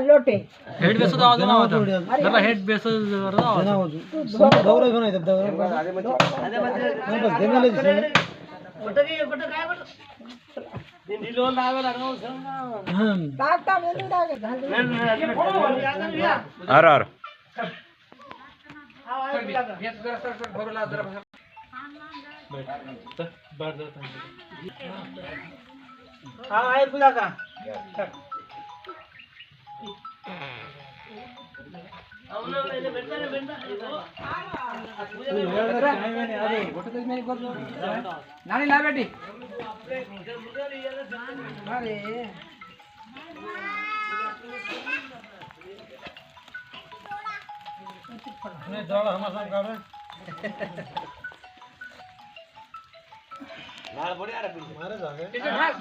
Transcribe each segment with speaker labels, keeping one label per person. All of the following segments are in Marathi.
Speaker 1: लोटे
Speaker 2: हेड बेस हेड बेस नानी ला बेटी नाल बड़ी आ रही मारे जागे नाल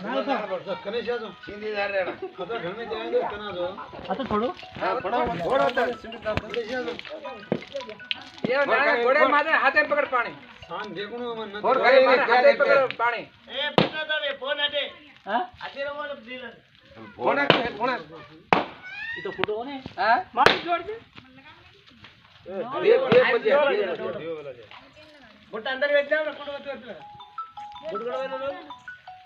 Speaker 2: पर कने जा दो सीधी जा रे तो घर में जाए दो कना दो तो छोड़ो हां छोड़ो तो सीधी जा दो ये घोड़े मारे हाथे पकड़ पानी शान देखनो मन और करे हाथे पकड़ पानी ए पता दे फोन हटे हां आते रो बोल डीलर फोन ये तो फोटो ने हां मार जोड़ दे ये बोटा अंदर बैठ जाओ ना फोटो बैठ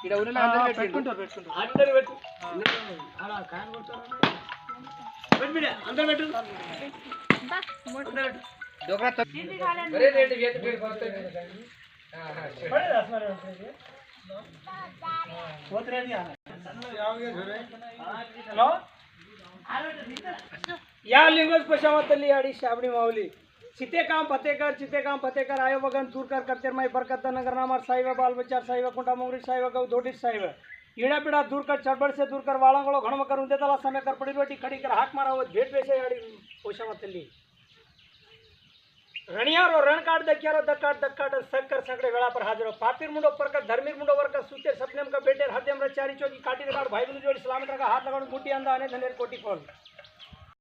Speaker 2: इडा उन्हें अंदर बैठ अंदर बैठ आला कान बोलतो बैठ बिडा अंदर बैठ बा अंदर बैठ डोकरा तो अरे रेट वेट वेट करते हां बड़े रस मारे बहुत रेडी आ आओगे घरे हेलो या लिंगस पशावतली आडी शाबडी माऊली चिते काम फतेकर आयो वगन दूर कर करते माई बरकत नगर नामार साहिब बाल बच्चा साहिब कुंडा मोंगरी साहिब गौ धोडी साहिब ईड़ा पीड़ा दूर कर चढ़बड़ से दूर कर वाळंगळो घणम करून देताला समय कर पड़ी रोटी खड़ी कर हाक मारा वो भेट वेसे आडी पोशावतली रणियारो रण काट दक्यारो दक्काट सक्कर सगड़े वेला पर हाजरो पापीर मुंडो पर कर धर्मीर मुंडो वर कर सूते सपनेम का बेटे हरदेम रचारी चोकी काटी काट भाई बनु जोड़ी सलामत रखा हाथ लगाउन मुट्ठी अंदा अने धनेर कोटी खोल